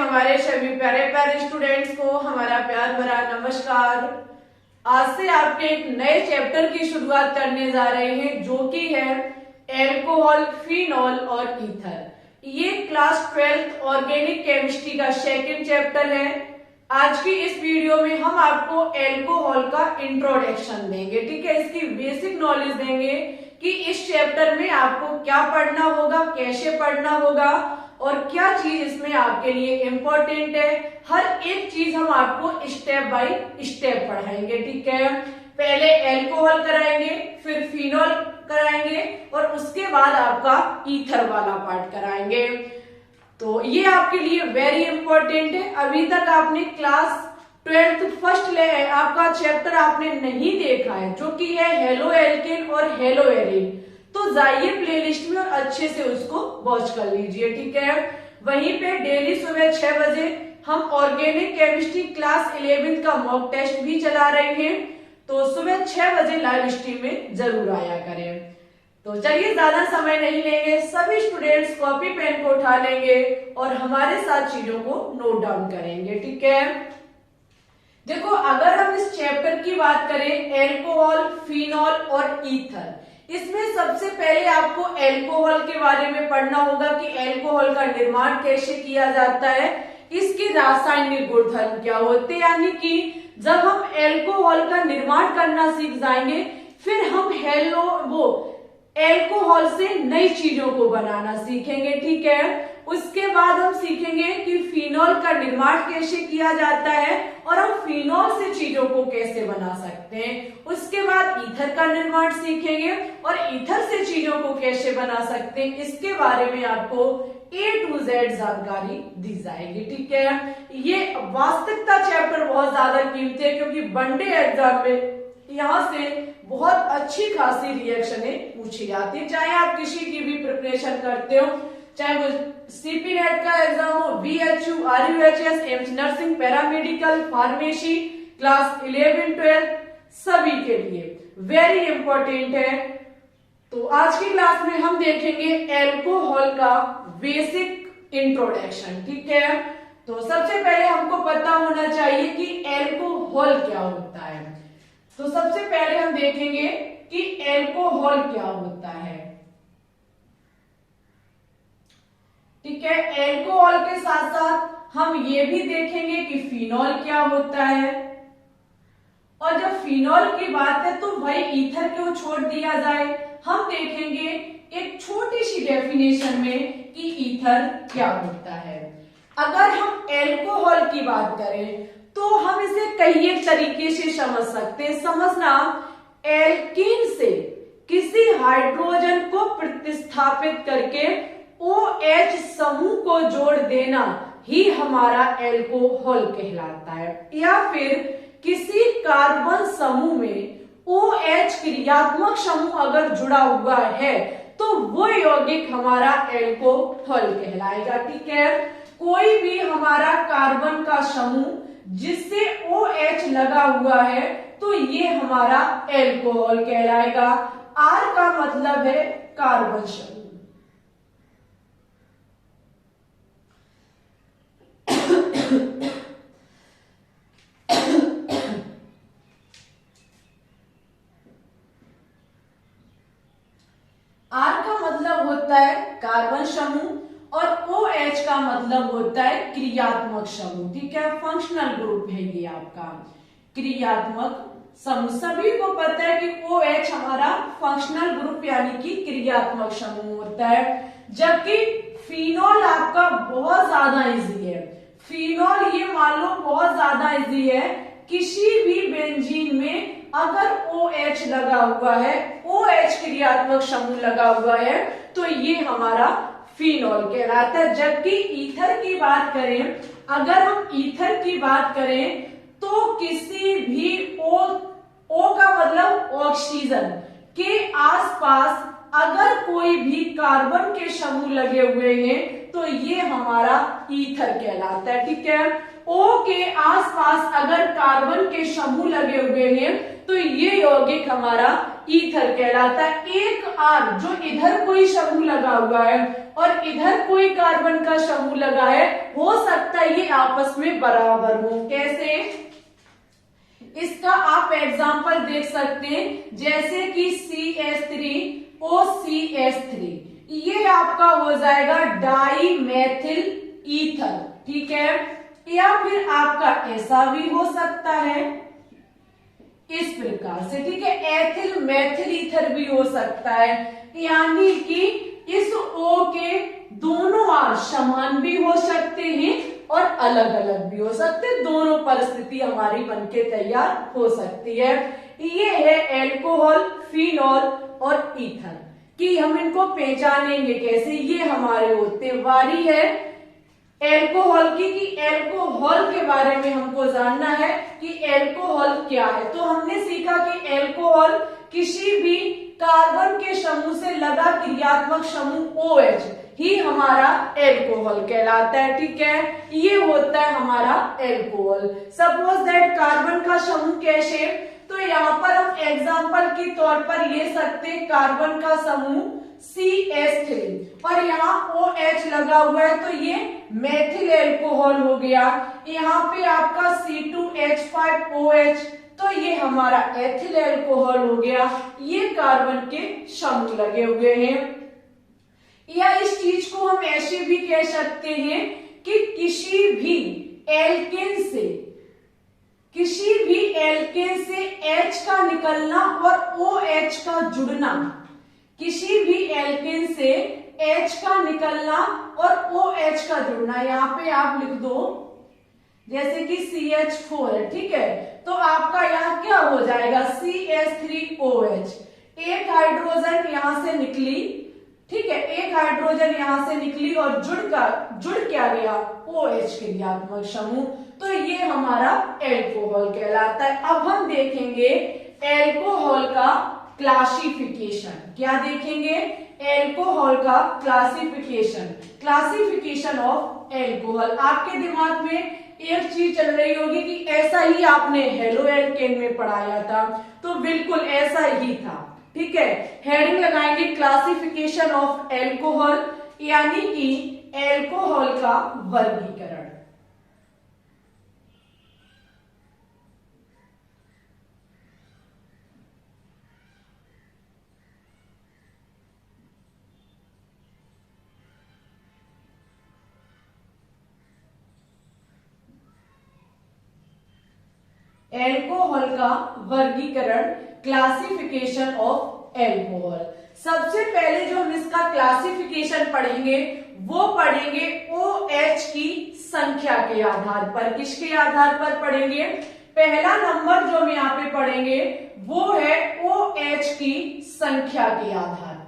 हमारे सभी प्यारे प्यारे स्टूडेंट्स को हमारा प्यार भरा नमस्कार। आज से आपके एक नए चैप्टर की शुरुआत करने जा रहे हैं जो कि है एल्कोहल, फिनॉल और ईथर। ये क्लास 12th ऑर्गेनिक केमिस्ट्री का सेकंड चैप्टर है। आज की इस वीडियो में हम आपको एल्कोहल का इंट्रोडक्शन देंगे, ठीक है। इसकी बेसिक नॉलेज देंगे कि इस चैप्टर में आपको क्या पढ़ना होगा, कैसे पढ़ना होगा और क्या चीज इसमें आपके लिए इम्पोर्टेंट है। हर एक चीज हम आपको स्टेप बाय स्टेप पढ़ाएंगे, ठीक है। पहले एल्कोहल कराएंगे, फिर फिनॉल कराएंगे और उसके बाद आपका ईथर वाला पार्ट कराएंगे। तो ये आपके लिए वेरी इंपॉर्टेंट है। अभी तक आपने क्लास 12th फर्स्ट आपका चैप्टर आपने नहीं देखा है जो कि है हेलो एल्केन और हेलो एरिन, तो जाइए प्लेलिस्ट में और अच्छे से उसको वॉच कर लीजिए, ठीक है। वहीं पे डेली सुबह 6 बजे हम ऑर्गेनिक केमिस्ट्री क्लास 11th का मॉक टेस्ट भी चला रहे हैं, तो सुबह 6 बजे लाइव स्ट्रीम में जरूर आया करें। तो चलिए ज्यादा समय नहीं लेंगे, सभी स्टूडेंट्स कॉपी पेन को उठा लेंगे और हमारे साथ चीजों को नोट डाउन करेंगे, ठीक है। देखो, अगर हम इस चैप्टर की बात करें एल्कोहल, फिनॉल और ईथर, इसमें सबसे पहले आपको एल्कोहल के बारे में पढ़ना होगा कि एल्कोहल का निर्माण कैसे किया जाता है, इसके रासायनिक गुणधर्म क्या होते हैं। यानी कि जब हम एल्कोहल का निर्माण करना सीख जाएंगे फिर हम एल्कोहल से नई चीजों को बनाना सीखेंगे, ठीक है। उसके बाद हम सीखेंगे कि फिनॉल का निर्माण कैसे किया जाता है और हम फिनॉल से चीजों को कैसे बना सकते हैं। उसके बाद ईथर का निर्माण सीखेंगे और ईथर से चीजों को कैसे बना सकते हैं, इसके बारे में आपको A to Z जानकारी दी जाएगी, ठीक है। ये वास्तविकता चैप्टर बहुत ज्यादा कीमती है क्योंकि वनडे एग्जाम में यहाँ से बहुत अच्छी खासी रिएक्शनें पूछी जाती है। चाहे आप किसी की भी प्रिपरेशन करते हो, चाहे वो सीपी नेट का एग्जाम हो, BHU, RUHS, AIIMS nursing, paramedical, pharmacy, class 11, 12 सभी के लिए वेरी इंपॉर्टेंट है। तो आज की क्लास में हम देखेंगे एल्कोहल का बेसिक इंट्रोडक्शन, ठीक है। तो सबसे पहले हमको पता होना चाहिए कि एल्कोहल क्या होता है। तो सबसे पहले हम देखेंगे कि एल्कोहल क्या होता है, ठीक है। एल्कोहल के साथ साथ हम ये भी देखेंगे कि फिनॉल क्या होता है। और जब फिनॉल की बात है तो भाई ईथर क्यों छोड़ दिया जाए, हम देखेंगे एक छोटी सी डेफिनेशन में कि ईथर क्या होता है। अगर हम एल्कोहल की बात करें तो हम इसे कई एक तरीके से समझ सकते हैं। समझना, एल्कीन से किसी हाइड्रोजन को प्रतिस्थापित करके OH समूह को जोड़ देना ही हमारा एल्कोहल कहलाता है। या फिर किसी कार्बन समूह में OH क्रियात्मक समूह अगर जुड़ा हुआ है तो वो यौगिक हमारा एल्कोहल कहलाएगा, ठीक है। कोई भी हमारा कार्बन का समूह जिससे OH लगा हुआ है तो ये हमारा एल्कोहल कहलाएगा। R का मतलब है कार्बन समूह। R का मतलब होता है कार्बन समूह और OH का मतलब होता है क्रियात्मक समूह, ठीक है। फंक्शनल ग्रुप है ये आपका क्रियात्मक समूह। सभी को पता है कि OH हमारा फंक्शनल ग्रुप यानी कि क्रियात्मक समूह होता है। जबकि फिनॉल आपका बहुत ज्यादा इजी है। फिनॉल ये मान लो बहुत ज्यादा इजी है। किसी भी बेंजीन में अगर OH लगा हुआ है, OH क्रियात्मक समूह लगा हुआ है तो ये हमारा फिनॉल कहलाता है। जबकि ईथर की बात करें, अगर हम ईथर की बात करें तो किसी भी O का मतलब ऑक्सीजन के आसपास अगर कोई भी कार्बन के समूह लगे हुए हैं तो ये हमारा ईथर कहलाता है, ठीक है। O के आसपास अगर कार्बन के समूह लगे हुए हैं तो ये यौगिक हमारा ईथर कहलाता है। एक R जो इधर कोई समूह लगा हुआ है और इधर कोई कार्बन का समूह लगा है, हो सकता है ये आपस में बराबर हो। कैसे? इसका आप एग्जांपल देख सकते हैं, जैसे कि CH3OCH3, ये आपका हो जाएगा डाईमेथिल ईथर, ठीक है। या फिर आपका ऐसा भी हो सकता है इस प्रकार से, ठीक है, एथिल मेथिल ईथर भी हो सकता है। यानी कि इस O के दोनों R समान भी हो सकते हैं और अलग अलग भी हो सकते हैं, दोनों परिस्थिति हमारी बनके तैयार हो सकती है। ये है एल्कोहल, फिनॉल और ईथर कि हम इनको पहचानेंगे कैसे, ये हमारे होते हैं। वारी है एल्कोहल की, कि एल्कोहल के बारे में हमको जानना है कि एल्कोहल क्या है। तो हमने सीखा कि एल्कोहल किसी भी कार्बन के समूह से लगा क्रियात्मक समूह OH ही हमारा एल्कोहल कहलाता है, ठीक है। ये होता है हमारा एल्कोहल। सपोज दैट कार्बन का समूह कैसे, तो यहाँ पर हम एग्जांपल के तौर पर ले सकते हैं कार्बन का समूह CH3 और यहाँ OH लगा हुआ है, तो ये मेथिल एल्कोहल हो गया। यहाँ पे आपका C2H5OH, तो ये हमारा एथिल एल्कोहल हो गया। ये कार्बन के समूह लगे हुए हैं। या इस चीज को हम ऐसे भी कह सकते हैं कि किसी भी एल्केन से H का निकलना और OH का जुड़ना, किसी भी एल्केन से H का निकलना और OH का जुड़ना, यहाँ पे आप लिख दो जैसे कि CH4 है, ठीक है, तो आपका यहाँ क्या हो जाएगा CH3OH। एक हाइड्रोजन यहां से निकली, ठीक है, एक हाइड्रोजन यहां से निकली और जुड़ क्या गया OH क्रियात्मक समूह, तो ये हमारा एल्कोहल कहलाता है। अब हम देखेंगे एल्कोहल का क्लासिफिकेशन। क्या देखेंगे? एल्कोहल का क्लासिफिकेशन ऑफ एल्कोहल। आपके दिमाग में एक चीज चल रही होगी कि ऐसा ही आपने हेलो एल्केन में पढ़ाया था, तो बिल्कुल ऐसा ही था, ठीक है। हेडिंग लगाएंगे क्लासिफिकेशन ऑफ एल्कोहल, यानी कि एल्कोहल का वर्गीकरण। एल्कोहल का वर्गीकरण, क्लासिफिकेशन ऑफ एल्कोहल। सबसे पहले जो हम इसका क्लासिफिकेशन पढ़ेंगे वो पढ़ेंगे OH की संख्या के आधार पर। किसके आधार पर पढ़ेंगे? पहला नंबर जो हम यहाँ पे पढ़ेंगे वो है OH की संख्या के आधार पर।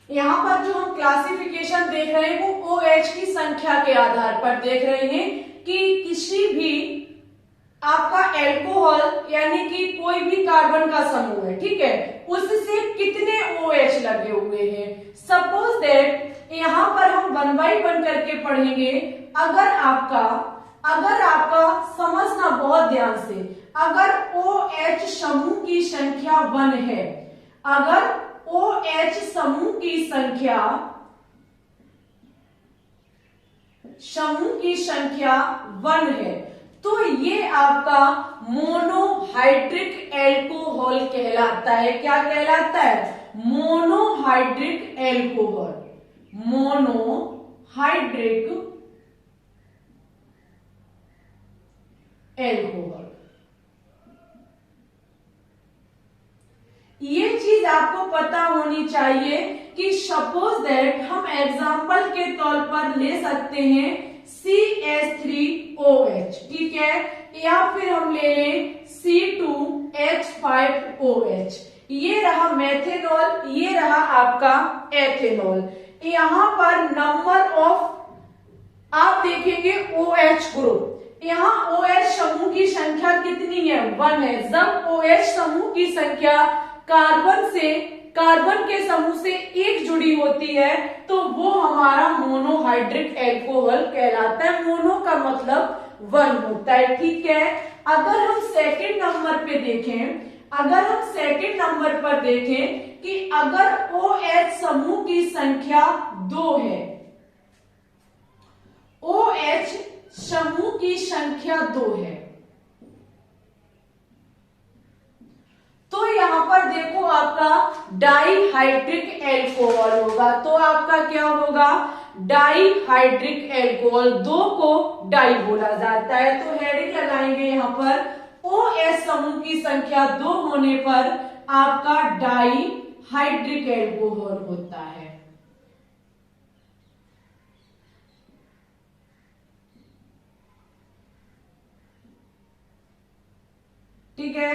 यहाँ पर जो हम क्लासिफिकेशन देख रहे हैं वो OH की संख्या के आधार पर देख रहे हैं कि किसी भी आपका एल्कोहल यानी कि कोई भी कार्बन का समूह है, ठीक है, उससे कितने OH लगे हुए हैं। सपोज दैट यहाँ पर हम 1 by 1 करके पढ़ेंगे। अगर आपका समझना बहुत ध्यान से, अगर OH समूह की संख्या 1 है, अगर OH समूह की संख्या 1 है, तो ये आपका मोनोहाइड्रिक एल्कोहल कहलाता है। क्या कहलाता है? Monohydric alcohol. Monohydric alcohol. ये चीज आपको पता होनी चाहिए कि सपोज दैट हम एग्जांपल के तौर पर ले सकते हैं CH3OH, ठीक है, या फिर हम ले लें C2H5OH। ये रहा मेथेनॉल, ये रहा आपका एथेनॉल। यहाँ पर नंबर ऑफ आप देखेंगे OH ग्रुप, यहाँ OH समूह की संख्या कितनी है, 1 है। जब OH समूह की संख्या कार्बन के समूह से एक जुड़ी होती है तो वो हमारा मोनोहाइड्रिक एल्कोहल कहलाता है। मोनो का मतलब 1 होता है, ठीक है। अगर हम सेकंड नंबर पर देखें कि अगर OH समूह की संख्या 2 है, OH समूह की संख्या 2 है, तो यहां पर देखो आपका डाईहाइड्रिक एल्कोहल होगा। तो आपका क्या होगा, डाईहाइड्रिक एल्कोहल, 2 को डाई बोला जाता है। तो हेडिंग लगाएंगे यहां पर, OH समूह की संख्या 2 होने पर आपका डाईहाइड्रिक एल्कोहल होता है। ठीक है,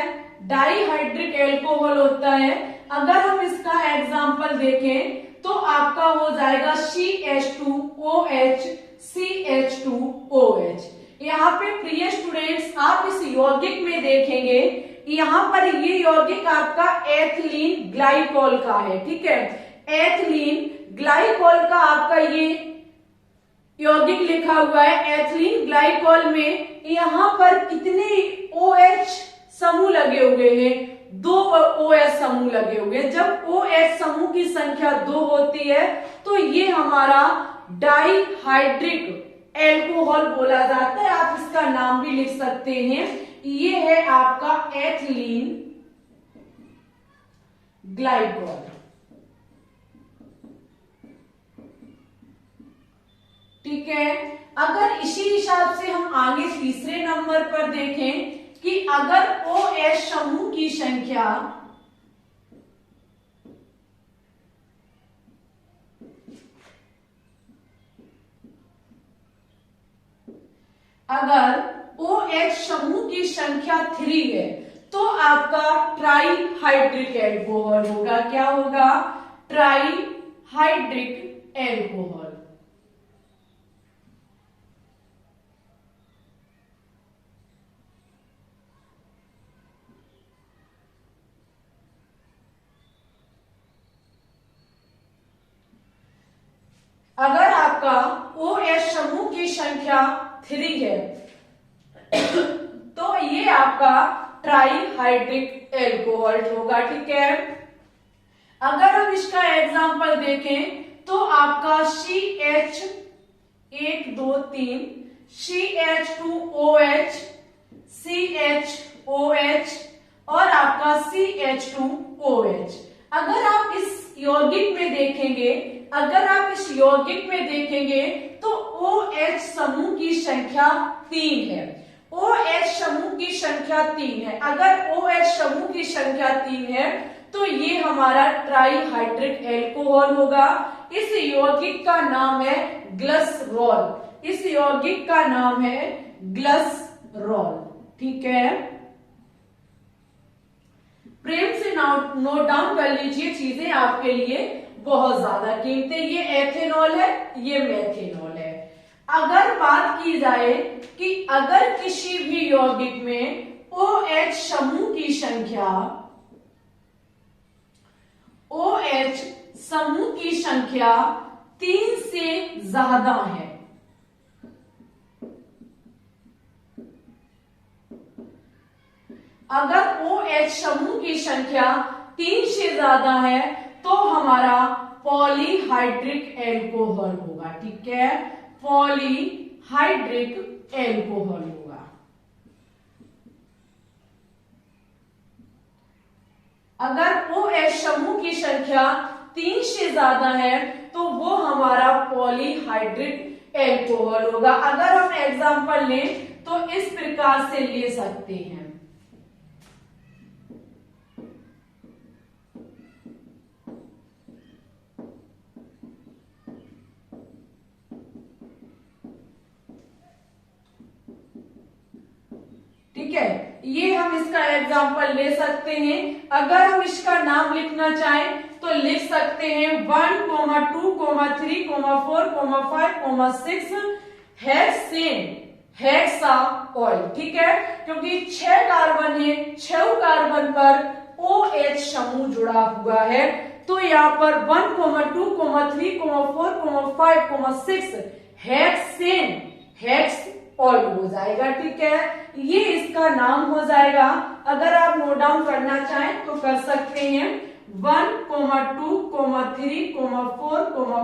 डाईहाइड्रिक एल्कोहल होता है। अगर हम इसका एग्जाम्पल देखें तो आपका हो जाएगा CH2OH, CH2OH। यहाँ पे प्रिय स्टूडेंट्स आप इस यौगिक में देखेंगे, यहाँ पर ये यौगिक आपका एथिलीन ग्लाइकोल का है, ठीक है। एथिलीन ग्लाइकोल का आपका ये यौगिक लिखा हुआ है। एथिलीन ग्लाइकोल में यहाँ पर कितने OH समूह लगे हुए हैं, 2 OH समूह लगे हुए हैं। जब OH समूह की संख्या 2 होती है तो ये हमारा डाईहाइड्रिक एल्कोहल बोला जाता है। आप इसका नाम भी लिख सकते हैं, ये है आपका एथिलीन ग्लाइकोल, ठीक है। अगर इसी हिसाब से हम आगे तीसरे नंबर पर देखें कि अगर OH समूह की संख्या समूह की संख्या 3 है तो आपका ट्राईहाइड्रिक एल्कोहल होगा। क्या होगा, ट्राईहाइड्रिक एल्कोहल। अगर आपका OH समूह की संख्या 3 है तो ये आपका ट्राईहाइड्रिक एल्कोहल होगा, ठीक है। अगर हम इसका एग्जांपल देखें तो आपका CH 1 2 3 CH2OH, CHOH और आपका CH2OH। अगर आप इस यौगिक में देखेंगे तो OH समूह की संख्या 3 है। OH समूह की संख्या 3 है। अगर OH समूह की संख्या 3 है तो ये हमारा ट्राईहाइड्रिक एल्कोहल होगा। इस यौगिक का नाम है ग्लिसरॉल। इस यौगिक का नाम है ग्लिसरॉल, ठीक है। प्रेम से नोट डाउन कर लीजिए, चीजें आपके लिए बहुत ज्यादा कीमती। ये एथेनॉल है, ये मेथेनॉल है। अगर बात की जाए कि अगर किसी भी यौगिक में OH समूह की संख्या 3 से ज्यादा है, अगर OH समूह की संख्या 3 से ज्यादा है तो हमारा पॉलीहाइड्रिक एल्कोहल होगा, ठीक है। पॉलीहाइड्रिक एल्कोहल होगा। अगर OH समूह की संख्या 3 से ज्यादा है तो वो हमारा पॉलीहाइड्रिक एल्कोहल होगा। अगर हम एग्जांपल लें तो इस प्रकार से ले सकते हैं, ठीक है। ये हम इसका एग्जाम्पल ले सकते हैं। अगर हम इसका नाम लिखना चाहें तो लिख सकते हैं 1, 2, 3, 4, 5, 6 हेक्सेन, हेक्साऑल, ठीक है, क्योंकि 6 कार्बन है, 6 कार्बन पर OH समूह जुड़ा हुआ है, तो यहाँ पर 1, 2, 3, 4, 5, 6 हेक्सेन, हेक्सऑल हो जाएगा, ठीक है। ये इसका नाम हो जाएगा। अगर आप नोट डाउन करना चाहें तो कर सकते हैं। 1, 2, 3, 4,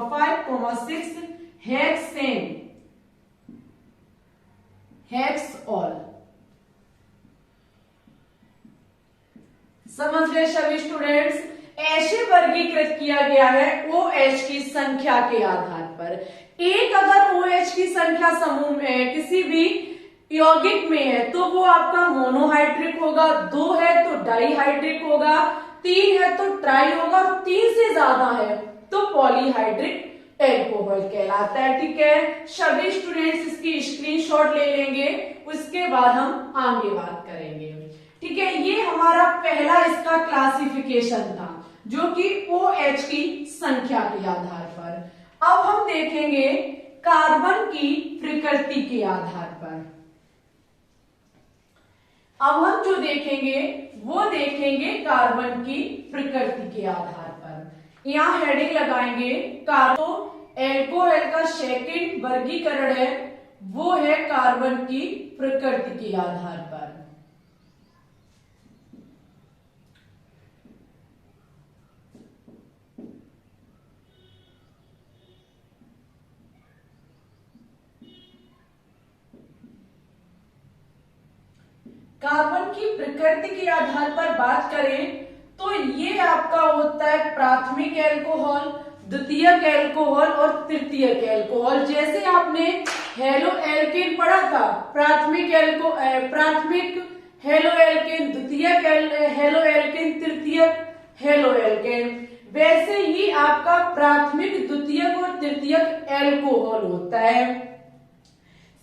5, 6 हेक्सेन, हेक्सऑल। समझ गए सभी स्टूडेंट्स? ऐसे वर्गीकृत किया गया है OH की संख्या के आधार पर। एक अगर OH की संख्या समूह में है, किसी भी यौगिक में है, तो वो आपका मोनोहाइड्रिक होगा, 2 है तो डाईहाइड्रिक होगा, 3 है तो ट्राई होगा, और 3 से ज्यादा है तो पॉलीहाइड्रिक एल्कोहल कहलाता है, ठीक है। सभी स्टूडेंट्स इसकी स्क्रीनशॉट ले लेंगे, उसके बाद हम आगे बात करेंगे, ठीक है। ये हमारा पहला इसका क्लासिफिकेशन था, जो कि OH की संख्या के आधार पर। अब हम देखेंगे कार्बन की प्रकृति के आधार पर। अब हम जो देखेंगे वो देखेंगे कार्बन की प्रकृति के आधार पर। यहां हेडिंग लगाएंगे कार्बन, एल्कोहल का सेकंड वर्गीकरण है वो है कार्बन की प्रकृति के आधार पर। कार्बन की प्रकृति के आधार पर बात करें तो ये आपका होता है प्राथमिक एल्कोहल, द्वितीयक एल्कोहल और तृतीयक एल्कोहल। जैसे आपने हेलो एल्केन पढ़ा था, प्राथमिक हेलो एल्केन, द्वितीयक हेलो एल्केन, तृतीयक हेलो एल्केन, वैसे ही आपका प्राथमिक, द्वितीयक और तृतीयक एल्कोहल होता है।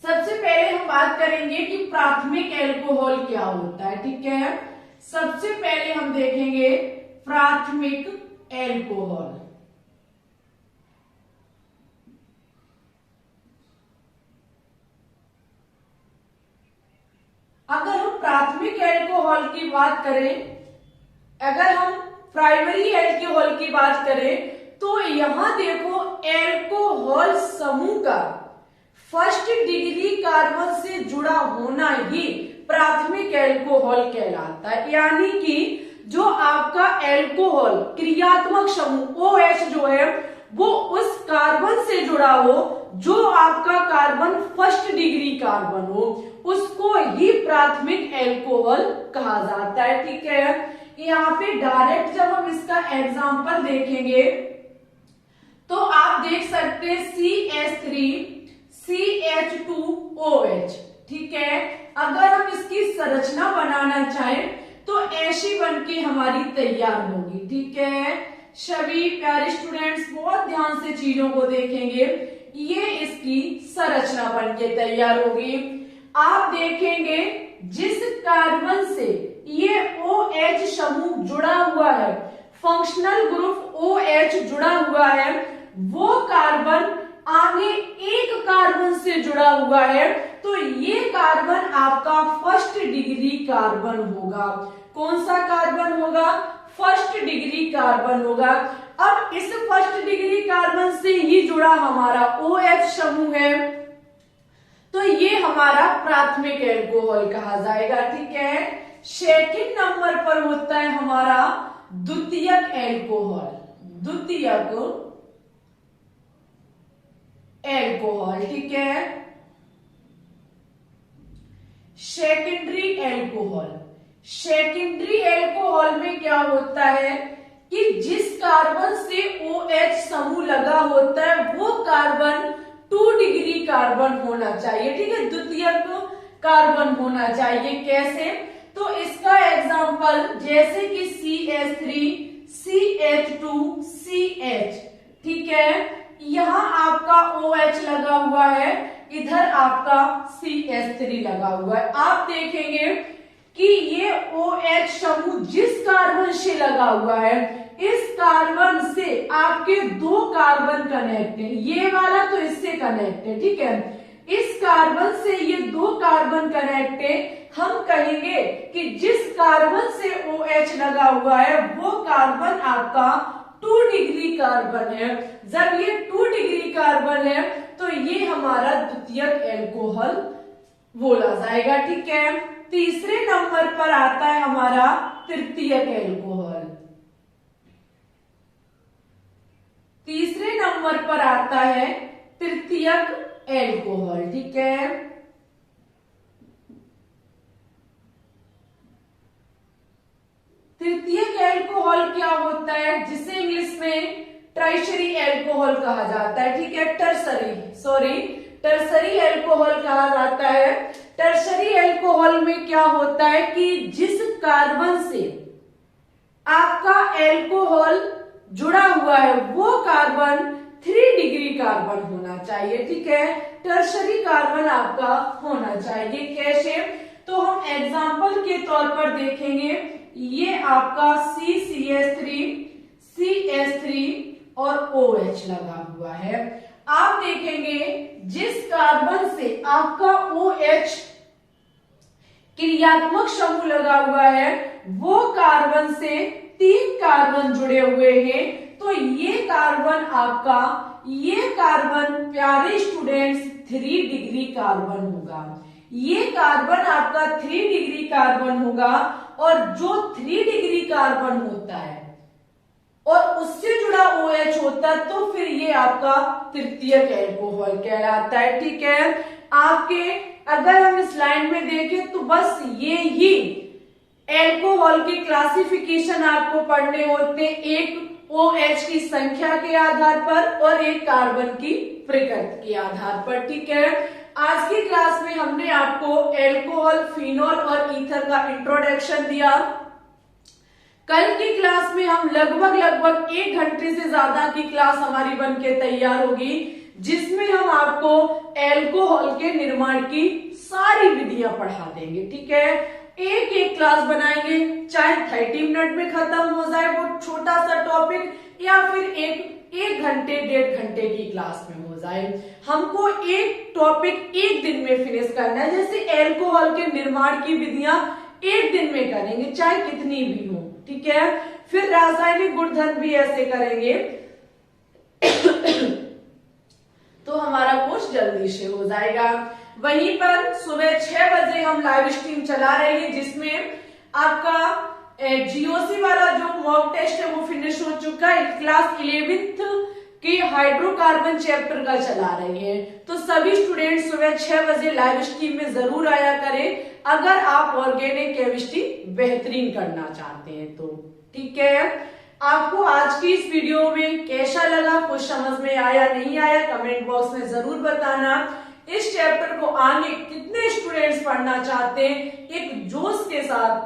सबसे पहले हम बात करेंगे कि प्राथमिक एल्कोहल क्या होता है, ठीक है। सबसे पहले हम देखेंगे प्राथमिक एल्कोहल। अगर हम प्राथमिक एल्कोहल की बात करें, अगर हम प्राइमरी एल्कोहल की बात करें, तो यहां देखो एल्कोहल समूह का फर्स्ट डिग्री कार्बन से जुड़ा होना ही प्राथमिक एल्कोहल कहलाता है। यानी कि जो आपका एल्कोहल क्रियात्मक समूह OH जो है वो उस कार्बन से जुड़ा हो जो आपका कार्बन फर्स्ट डिग्री कार्बन हो, उसको ही प्राथमिक एल्कोहल कहा जाता है, ठीक है। यहाँ पे डायरेक्ट जब हम इसका एग्जाम्पल देखेंगे तो आप देख सकते हैं CH3 CH2OH, ठीक है। अगर हम इसकी संरचना बनाना चाहें तो ऐसी बनके हमारी तैयार होगी, ठीक है। सभी प्यारे स्टूडेंट्स बहुत ध्यान से चीजों को देखेंगे, ये इसकी संरचना बनके तैयार होगी। आप देखेंगे जिस कार्बन से ये OH समूह जुड़ा हुआ है, फंक्शनल ग्रुप OH जुड़ा हुआ है, वो कार्बन आगे एक कार्बन से जुड़ा हुआ है, तो ये कार्बन आपका फर्स्ट डिग्री कार्बन होगा। कौन सा कार्बन होगा? फर्स्ट डिग्री कार्बन होगा। अब इस फर्स्ट डिग्री कार्बन से ही जुड़ा हमारा OH समूह है, तो ये हमारा प्राथमिक एल्कोहल कहा जाएगा, ठीक है। सेकंड नंबर पर होता है हमारा द्वितीयक एल्कोहल, द्वितीयक एल्कोहल, ठीक है। सेकेंडरी एल्कोहल, सेकेंडरी एल्कोहल में क्या होता है कि जिस कार्बन से OH समूह लगा होता है वो कार्बन 2 डिग्री कार्बन होना चाहिए, ठीक है, द्वितीयक कार्बन होना चाहिए। कैसे? तो इसका एग्जांपल जैसे कि CH3 CH2 CH, ठीक है, यहां आपका OH लगा हुआ है, इधर आपका CH3 लगा हुआ है। आप देखेंगे कि ये OH समूह जिस कार्बन से लगा हुआ है, इस कार्बन से आपके 2 कार्बन कनेक्ट है, ये वाला तो इससे कनेक्ट है, ठीक है, इस कार्बन से ये दो कार्बन कनेक्ट है, हम कहेंगे कि जिस कार्बन से OH लगा हुआ है वो कार्बन आपका 2 डिग्री कार्बन है। जब ये 2 डिग्री कार्बन है तो ये हमारा द्वितीयक एल्कोहल बोला जाएगा। ठीक है, तीसरे नंबर पर आता है हमारा तृतीयक एल्कोहल। तीसरे नंबर पर आता है तृतीयक एल्कोहल। ठीक है, तृतीयक एल्कोहल क्या होता है, जिसे इंग्लिश में टर्शरी एल्कोहल कहा जाता है। ठीक है, टर्शरी एल्कोहल कहा जाता है। टर्शरी एल्कोहल में क्या होता है कि जिस कार्बन से आपका एल्कोहल जुड़ा हुआ है वो कार्बन 3 डिग्री कार्बन होना चाहिए। ठीक है, टर्शरी कार्बन आपका होना चाहिए। कैसे, तो हम एग्जांपल के तौर पर देखेंगे। ये आपका CCH3, CH3 और OH लगा हुआ है। आप देखेंगे जिस कार्बन से आपका OH क्रियात्मक समूह लगा हुआ है वो कार्बन से 3 कार्बन जुड़े हुए हैं, तो ये कार्बन प्यारे स्टूडेंट्स 3 डिग्री कार्बन होगा। ये कार्बन आपका 3 डिग्री कार्बन होगा, और जो 3 डिग्री कार्बन होता है और उससे जुड़ा OH होता है तो फिर ये आपका तृतीयक एल्कोहल कहलाता है। ठीक है, आपके अगर हम इस लाइन में देखें तो बस ये ही एल्कोहल की क्लासिफिकेशन आपको पढ़ने होते, एक OH की संख्या के आधार पर और एक कार्बन की प्रकृति के आधार पर। ठीक है, आज की क्लास में हमने आपको एल्कोहल, फिनॉल और ईथर का इंट्रोडक्शन दिया। कल की क्लास में हम लगभग 1 घंटे से ज्यादा की क्लास हमारी बनके तैयार होगी, जिसमें हम आपको एल्कोहल के निर्माण की सारी विधियां पढ़ा देंगे। ठीक है, एक क्लास बनाएंगे, चाहे 30 मिनट में खत्म हो जाए वो छोटा सा टॉपिक, या फिर एक घंटे 1.5 घंटे की क्लास में हो जाए। हमको एक टॉपिक एक दिन में फिनिश करना है। जैसे एल्कोहल के निर्माण की विधियां एक दिन में करेंगे, चाहे कितनी भी हो। ठीक है, फिर रासायनिक गुणधर्म भी ऐसे करेंगे तो हमारा कोर्स जल्दी से हो जाएगा। वहीं पर सुबह 6 बजे हम लाइव स्ट्रीम चला रहे हैं, जिसमें आपका GOC वाला जो मॉक टेस्ट है वो फिनिश हो चुका है। क्लास 11th की हाइड्रोकार्बन चैप्टर का चला रही है, तो सभी स्टूडेंट सुबह 6 बजे लाइव स्ट्रीम में जरूर आया करें अगर आप ऑर्गेनिक केमिस्ट्री बेहतरीन करना चाहते हैं तो। ठीक है, आपको आज की इस वीडियो में कैसा लगा, कुछ समझ में आया नहीं आया, कमेंट बॉक्स में जरूर बताना। इस चैप्टर को आगे कितने स्टूडेंट्स पढ़ना चाहते हैं एक जोश के साथ,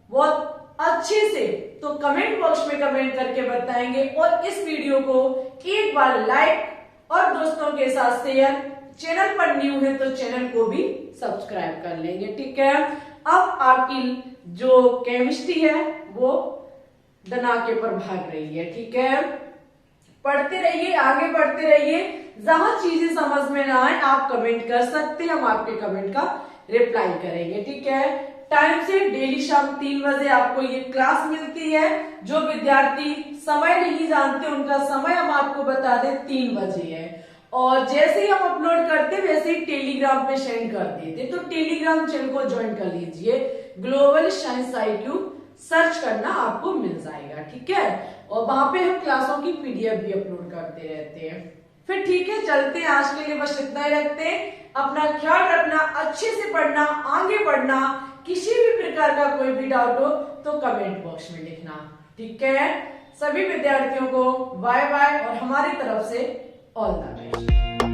बहुत अच्छे से, तो कमेंट बॉक्स में कमेंट करके बताएंगे। और इस वीडियो को एक बार लाइक और दोस्तों के साथ शेयर, चैनल पर न्यू है तो चैनल को भी सब्सक्राइब कर लेंगे। ठीक है, अब आपकी जो केमिस्ट्री है वो दनाके पर भाग रही है। ठीक है, पढ़ते रहिए, आगे बढ़ते रहिए। जहां चीजें समझ में ना आए आप कमेंट कर सकते हैं, हम आपके कमेंट का रिप्लाई करेंगे। ठीक है, टाइम से डेली शाम 3 बजे आपको ये क्लास मिलती है। जो विद्यार्थी समय नहीं जानते उनका समय हम आपको बता दें 3 बजे है, और जैसे ही हम अपलोड करते वैसे ही टेलीग्राम पे सेंड कर देते, तो टेलीग्राम चैनल को ज्वाइन कर लीजिए। ग्लोबल साइंस IQ सर्च करना आपको मिल जाएगा। ठीक है, और वहां पे हम क्लासों की PDF भी अपलोड करते रहते हैं। फिर ठीक है, चलते हैं, आज के लिए बस इतना ही रखते हैं। अपना ख्याल रखना, अच्छे से पढ़ना, आगे बढ़ना। किसी भी प्रकार का कोई भी डाउट हो तो कमेंट बॉक्स में लिखना। ठीक है, सभी विद्यार्थियों को बाय बाय और हमारी तरफ से ऑल द बेस्ट।